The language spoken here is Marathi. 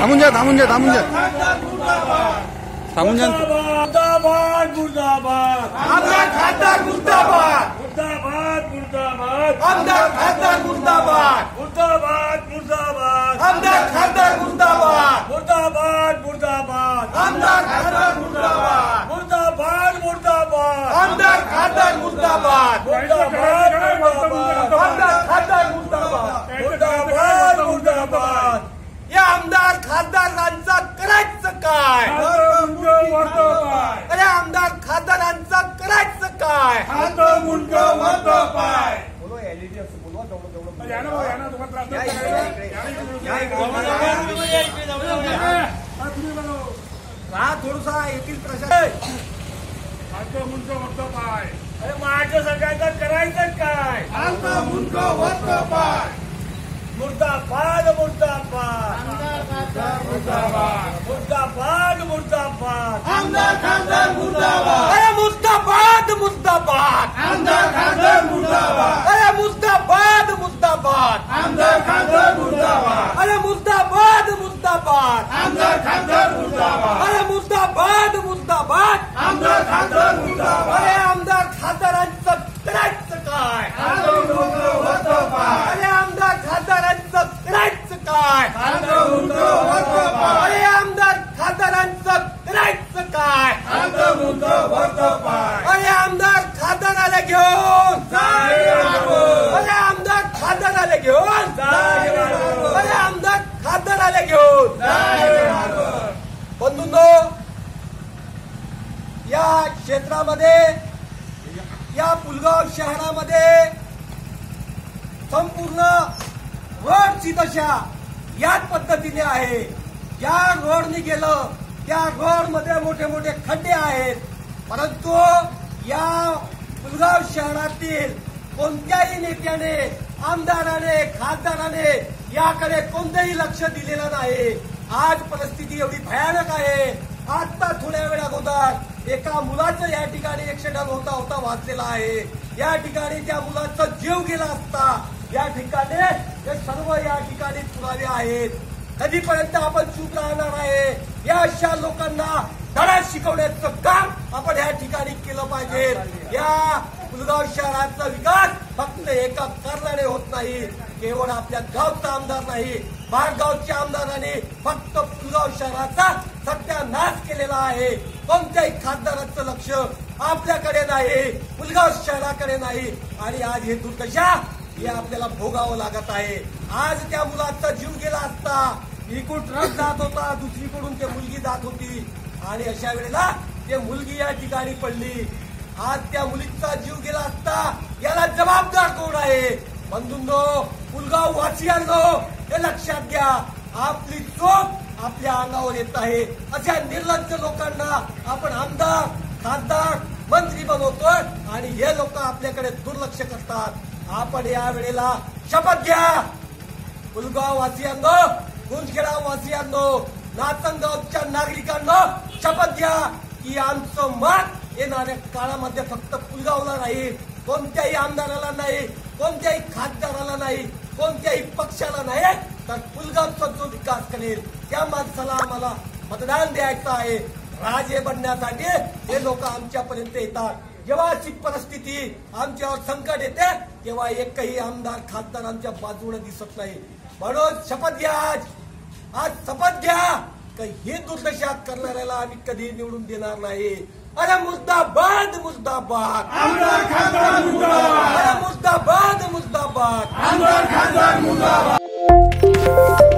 थांबून जा थांबून जा थांबून जा थांबून जा मुर्दाबाद मुर्दाबाद आमदार खासदार मुर्दाबाद मुर्दाबाद मुर्दाबाद आमदार खासदार मुर्दाबाद मुर्दाबाद मुर्दाबाद आमदार खासदार मुर्दाबाद मुर्दाबाद मुर्दाबाद आमदार खासदार मुर्दाबाद मुर्दाबाद मुर्दाबाद आमदार खासदार मुर्दाबाद मुर्दाबाद आमदार खासदार मुर्दाबाद मुर्दाबाद मुर्दाबाद या आमदार खासदारांचा करायचं काय अरे आमदार खासदारांचं करायचं काय बोलो एलईडी असं बोलवा हा थोडसा येथील प्रशासन अरे माझ्या सगळ्यांचं करायचं काय मुर्दाबाद मुर्दाबाद मुर्दाबाद मुर्दाबाद आमदार खासदार मुर्दाबाद अरे मुर्दाबाद मुर्दाबाद आमदार खासदार मुर्दाबाद अरे मुर्दाबाद मुर्दाबाद आमदार खासदार मुर्दाबाद अरे मुर्दाबाद मुर्दाबाद आमदार खासदार मुर्दाबाद अरे मुर्दाबाद मुर्दाबाद आमदार खासदार मुर्दाबाद अरे आमदार खासदारांचं करायचं काय अरे आमदार खासदारांचं करायचं काय अरे आमदार खासदारांचं करायचं काय अरे आमदार खासदाराला घेऊन अरे आमदार खासदाराला घेऊन अरे आमदार खासदाराला घेऊन बंधूंनो या क्षेत्रामध्ये या पुलगाव शहरामध्ये संपूर्ण रोडची दशा याच पद्धतीने आहे. या रोडने गेलं त्या रोडमध्ये मोठे मोठे खड्डे आहेत. परंतु या पुलगाव शहरातील कोणत्याही नेत्याने आमदाराने खासदाराने याकडे कोणतेही लक्ष दिलेलं नाही. आज परिस्थिती एवढी भयानक आहे. आता थोड्या वेळ अगोदर एका मुलाचं या ठिकाणी ऍक्सिडेंट होता वाचलेला आहे. या ठिकाणी त्या मुलाचा जीव गेला असता. या ठिकाणी हे सर्व या ठिकाणी पुरावे आहेत. कधीपर्यंत आपण चूप राहणार आहे. या अशा लोकांना धडा शिकवण्याचं काम आपण या ठिकाणी केलं पाहिजे. या पुलगाव शहराचा विकास फक्त एका कारणाने होत नाही. केवळ आपल्या गावचा आमदार नाही, बाहेरगावच्या आमदाराने फक्त पुलगाव शहराचा सत्यानाश केलेला आहे. कोणत्याही खासदाराचं लक्ष आपल्याकडे नाही, पुलगाव शहराकडे नाही. आणि आज हे दुर्दशा हे आपल्याला भोगावं लागत आहे. आज त्या मुलाचा जीव गेला असता. इकडून ट्रक जात होता, दुसरीकडून ते मुलगी जात होती आणि अशा वेळेला ते मुलगी या ठिकाणी पडली. आज त्या मुलीचा जीव गेला असता. याला जबाबदार कोण आहे? बंधूंनो, पुलगाव वासियांनो, हे लक्षात घ्या. आपली चूक आपल्या अंगावर येत आहे. अशा निर्लज्ज लोकांना आपण आमदार खासदार मंत्री बनवतोय आणि हे लोक आपल्याकडे दुर्लक्ष करतात. आपण या वेळेला शपथ घ्या. पुलगाव वासियांनो, गुंजखेडा वासियांनो, नाचनगावच्या नागरिकांनो, शपथ घ्या की आमचं मत येणाऱ्या काळामध्ये फक्त पुलगावला नाही, कोणत्याही आमदाराला नाही, कोणत्याही खासदाराला नाही, कोणत्याही पक्षाला नाही, तर पुलगावचा जो विकास करेल त्या माणसाला आम्हाला मतदान द्यायचं आहे. राजे बनण्यासाठी हे लोक आमच्यापर्यंत येतात. जेव्हा अशी परिस्थिती आमच्यावर संकट येते तेव्हा एकही आमदार खासदार आमच्या बाजूने दिसत नाही. म्हणून शपथ घ्या. आज शपथ घ्या की ही दुर्दशा करणाऱ्याला आम्ही कधी निवडून देणार नाही. अरे मुर्दाबाद मुर्दाबाद आमदार खासदार मुर्दाबाद अरे मुर्दाबाद मुर्दाबाद आमदार खासदार मुर्दाबाद.